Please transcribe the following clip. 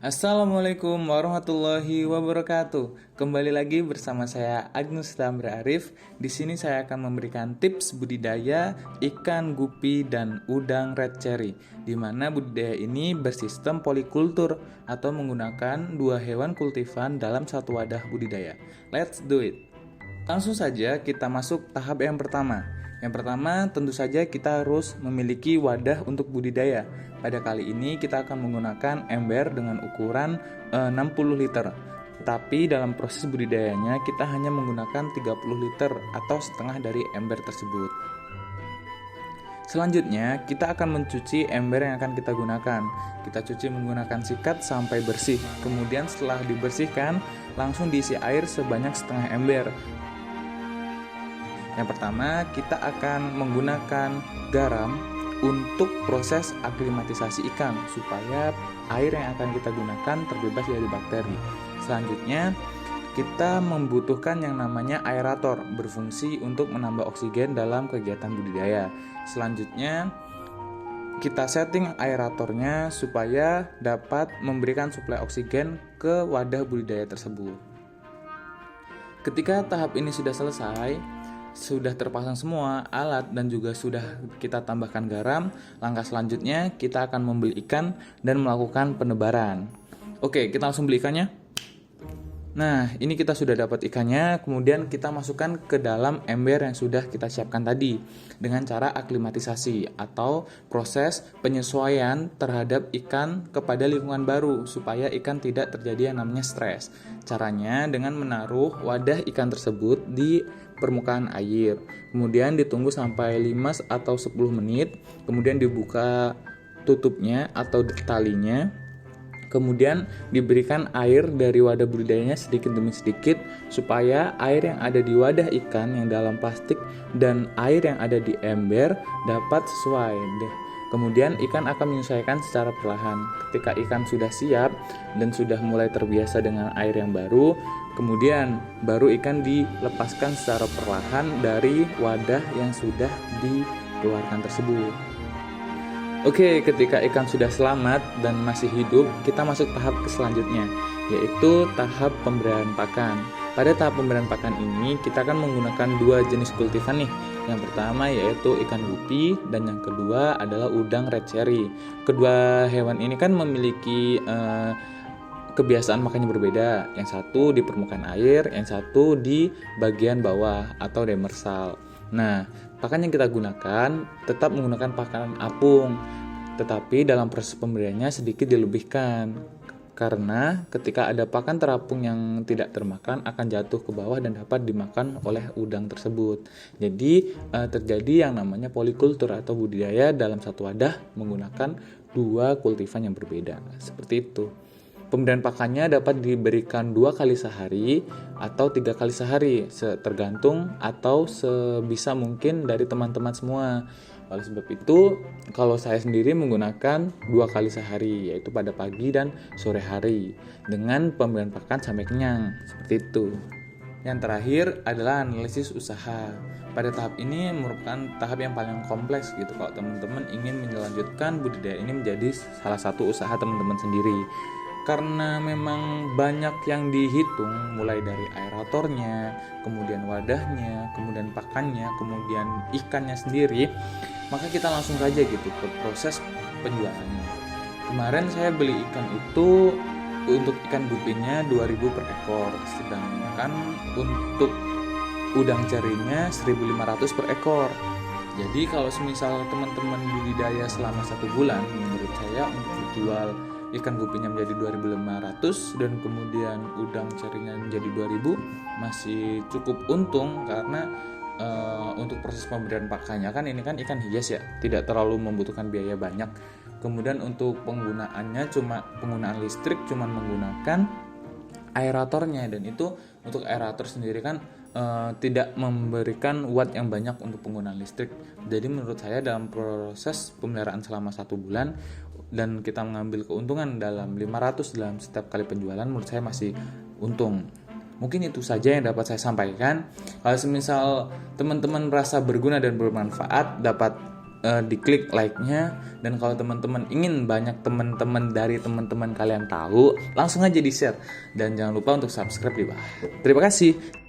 Assalamualaikum warahmatullahi wabarakatuh. Kembali lagi bersama saya Agnus Tamra Arif. Di sini saya akan memberikan tips budidaya ikan gupi dan udang red cherry, di mana budidaya ini bersistem polikultur atau menggunakan dua hewan kultifan dalam satu wadah budidaya. Let's do it. Langsung saja kita masuk tahap yang pertama. Yang pertama, tentu saja kita harus memiliki wadah untuk budidaya. Pada kali ini kita akan menggunakan ember dengan ukuran 60 liter. Tapi dalam proses budidayanya kita hanya menggunakan 30 liter atau setengah dari ember tersebut. Selanjutnya, kita akan mencuci ember yang akan kita gunakan. Kita cuci menggunakan sikat sampai bersih. Kemudian setelah dibersihkan, langsung diisi air sebanyak setengah ember. Yang pertama, kita akan menggunakan garam untuk proses aklimatisasi ikan supaya air yang akan kita gunakan terbebas dari bakteri. Selanjutnya, kita membutuhkan yang namanya aerator, berfungsi untuk menambah oksigen dalam kegiatan budidaya. Selanjutnya, kita setting aeratornya supaya dapat memberikan suplai oksigen ke wadah budidaya tersebut. Ketika tahap ini sudah selesai, sudah terpasang semua alat dan juga sudah kita tambahkan garam, langkah selanjutnya kita akan membeli ikan dan melakukan penebaran. Oke, kita langsung beli ikannya. Nah, ini kita sudah dapat ikannya, kemudian kita masukkan ke dalam ember yang sudah kita siapkan tadi dengan cara aklimatisasi atau proses penyesuaian terhadap ikan kepada lingkungan baru supaya ikan tidak terjadi yang namanya stres. Caranya dengan menaruh wadah ikan tersebut di permukaan air, kemudian ditunggu sampai 5 atau 10 menit, kemudian dibuka tutupnya atau talinya. Kemudian diberikan air dari wadah budidayanya sedikit demi sedikit supaya air yang ada di wadah ikan yang dalam plastik dan air yang ada di ember dapat sesuai. Kemudian ikan akan menyesuaikan secara perlahan. Ketika ikan sudah siap dan sudah mulai terbiasa dengan air yang baru, kemudian baru ikan dilepaskan secara perlahan dari wadah yang sudah dikeluarkan tersebut. Oke, ketika ikan sudah selamat dan masih hidup, kita masuk tahap selanjutnya, yaitu tahap pemberian pakan. Pada tahap pemberian pakan ini, kita akan menggunakan dua jenis kultifan nih. Yang pertama yaitu ikan gupi, dan yang kedua adalah udang red cherry. Kedua hewan ini kan memiliki kebiasaan makannya berbeda. Yang satu di permukaan air, yang satu di bagian bawah atau demersal. Nah, pakan yang kita gunakan tetap menggunakan pakan apung, tetapi dalam proses pemberiannya sedikit dilebihkan. Karena ketika ada pakan terapung yang tidak termakan akan jatuh ke bawah dan dapat dimakan oleh udang tersebut. Jadi terjadi yang namanya polikultur atau budidaya dalam satu wadah menggunakan dua kultifan yang berbeda. Seperti itu. Pemberian pakannya dapat diberikan 2 kali sehari atau 3 kali sehari, tergantung atau sebisa mungkin dari teman-teman semua. Oleh sebab itu, kalau saya sendiri menggunakan 2 kali sehari, yaitu pada pagi dan sore hari, dengan pemberian pakan sampai kenyang, seperti itu. Yang terakhir adalah analisis usaha. Pada tahap ini merupakan tahap yang paling kompleks gitu kalau teman-teman ingin melanjutkan budidaya ini menjadi salah satu usaha teman-teman sendiri. Karena memang banyak yang dihitung, mulai dari aeratornya, kemudian wadahnya, kemudian pakannya, kemudian ikannya sendiri, maka kita langsung saja gitu ke proses penjualannya. Kemarin saya beli ikan itu untuk ikan gupinya 2.000 per ekor, sedangkan untuk udang cerinya 1.500 per ekor. Jadi kalau semisal teman-teman budidaya selama 1 bulan, menurut saya untuk dijual ikan gupinya menjadi 2.500 dan kemudian udang cerinya menjadi 2.000 masih cukup untung karena untuk proses pemberian pakannya kan ini kan ikan hias ya, tidak terlalu membutuhkan biaya banyak. Kemudian untuk penggunaannya penggunaan listrik cuma menggunakan aeratornya, dan itu untuk aerator sendiri kan tidak memberikan watt yang banyak untuk penggunaan listrik. Jadi menurut saya dalam proses pemeliharaan selama 1 bulan dan kita mengambil keuntungan dalam 500 dalam setiap kali penjualan, menurut saya masih untung. Mungkin itu saja yang dapat saya sampaikan. Kalau semisal teman-teman merasa berguna dan bermanfaat, dapat diklik like-nya. Dan kalau teman-teman ingin banyak teman-teman dari teman-teman kalian tahu, langsung aja di-share. Dan jangan lupa untuk subscribe di bawah. Terima kasih.